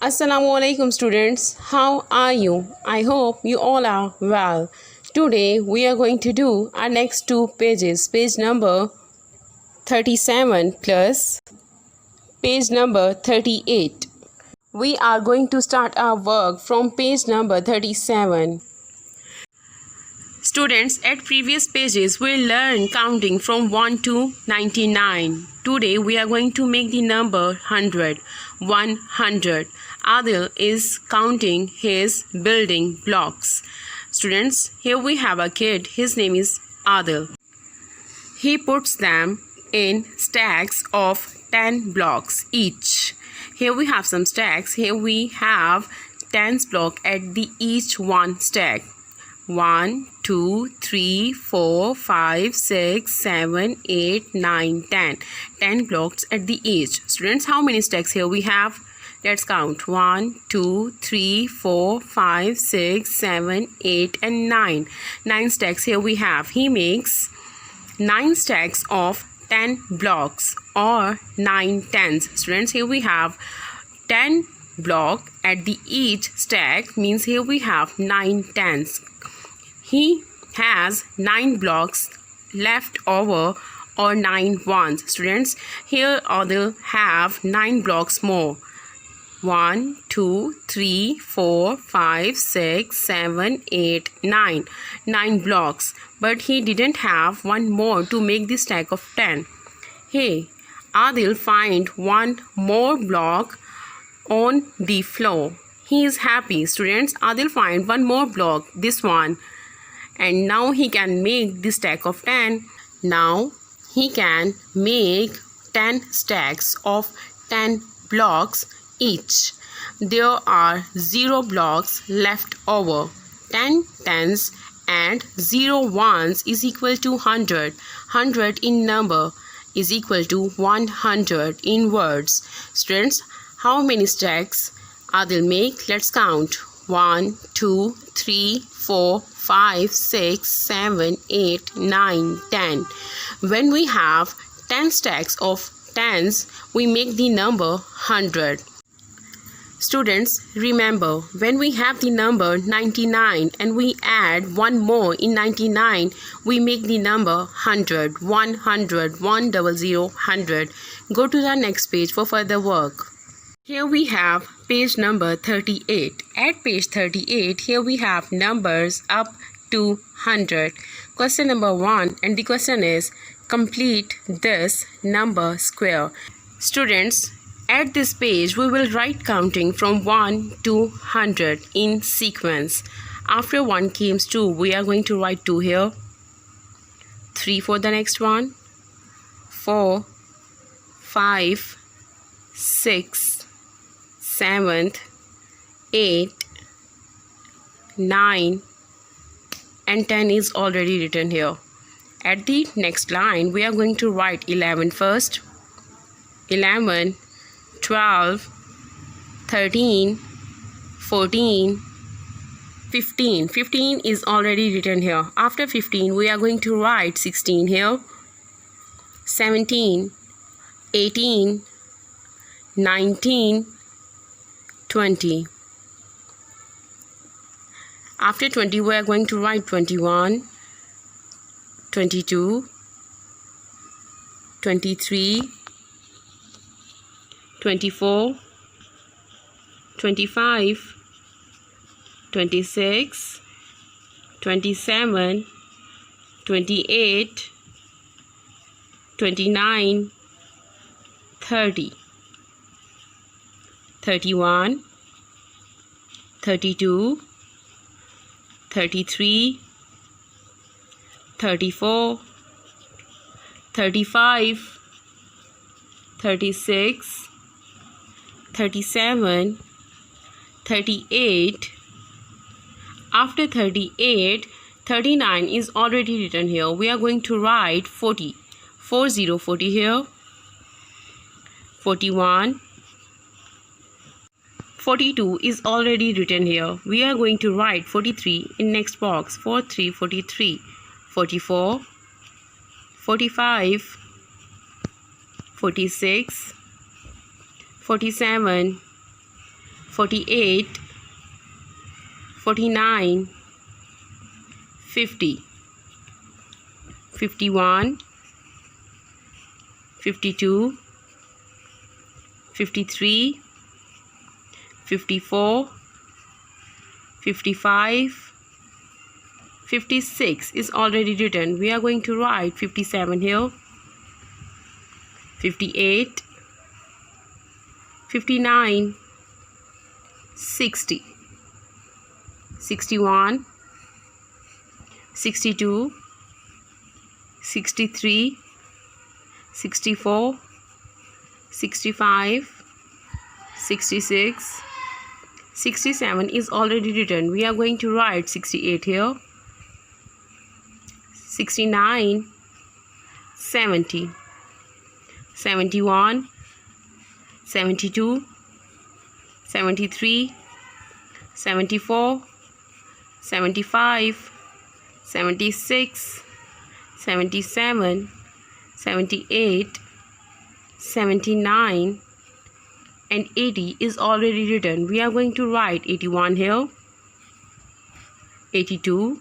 Assalamualaikum students, how are you? I hope you all are well. Today we are going to do our next two pages, page number 37 plus page number 38. We are going to start our work from page number 37. Students, at previous pages we learned counting from 1 to 99. Today we are going to make the number 100. 100. Adil is counting his building blocks. Students, here we have a kid. His name is Adil. He puts them in stacks of 10 blocks each. Here we have some stacks. Here we have 10 blocks at the each one stack. 1, 2, 3, 4, 5, 6, 7, 8, 9, 10. 10 blocks at the edge. Students, how many stacks here we have? Let's count. 1, 2, 3, 4, 5, 6, 7, 8 and 9. 9 stacks here we have. He makes 9 stacks of 10 blocks or 9 tens. Students, here we have 10 block at the each stack, means here we have 9 tens. He has 9 blocks left over or 9 ones. Students, here Adil have 9 blocks more. 1, 2, 3, 4, 5, 6, 7, 8, 9. 9 blocks. But he didn't have one more to make the stack of 10. Hey, Adil find one more block on the floor. He is happy. Students, Adil find one more block, this one. And now he can make the stack of 10. Now he can make 10 stacks of 10 blocks each. There are 0 blocks left over. 10 tens and 0 ones is equal to 100. 100 in number is equal to 100 in words. Students, how many stacks Adil make? Let's count. 1, 2, 3, 4, 5, 6, 7, 8, 9, 10. When we have 10 stacks of tens, we make the number 100. Students, remember, when we have the number 99 and we add one more in 99, we make the number 100. 100, 100, 100. Go to the next page for further work. Here we have page number 38. At page 38, here we have numbers up to 100. Question number 1, and the question is, complete this number square. Students, at this page, we will write counting from 1 to 100 in sequence. After 1 comes 2, we are going to write 2 here. 3 for the next one. 4, 5, 6, 7, 8, 9 and 10 is already written here. At the next line, we are going to write 11 first. 11, 12, 13, 14, 15. 15 is already written here. After 15, we are going to write 16 here. 17, 18, 19, 20. After 20, we are going to write 21, 22, 23, 24, 25, 26, 27, 28, 29, 30, 31, 32, 33, 34, 35, 36, 37, 38. After 38, 39 is already written here. We are going to write 40. 40, 40 here. 41. 42 is already written here. We are going to write 43 in next box. 43, 43. 44. 45. 46. 47, 48, 49, 50, 51, 52, 53, 54, 55, 56 is already written. We are going to write 57 here. 58, 59, 60, 61, 62, 63, 64, 65, 66, 67 is already written. We are going to write 68 here. 69, 70, 71, 72, 73, 74, 75, 76, 77, 78, 79 and 80 is already written. We are going to write 81 here. 82,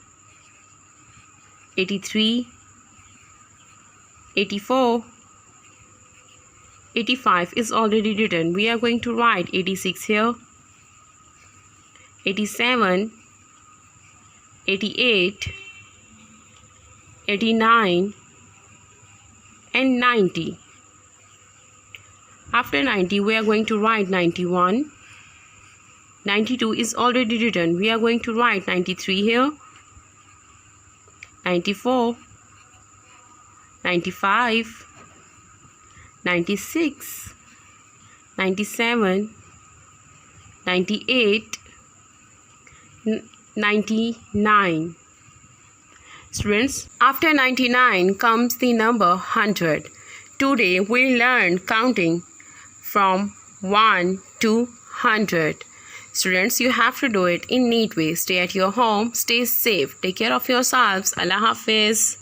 83, 84, 85 is already written. We are going to write 86 here. 87, 88, 89 and 90. After 90 we are going to write 91. 92 is already written. We are going to write 93 here. 94, 95, 96, 97, 98, 99. Students, after 99 comes the number 100. Today we learn counting from 1 to 100. Students, you have to do it in neat way. Stay at your home, stay safe, take care of yourselves. Allah Hafiz.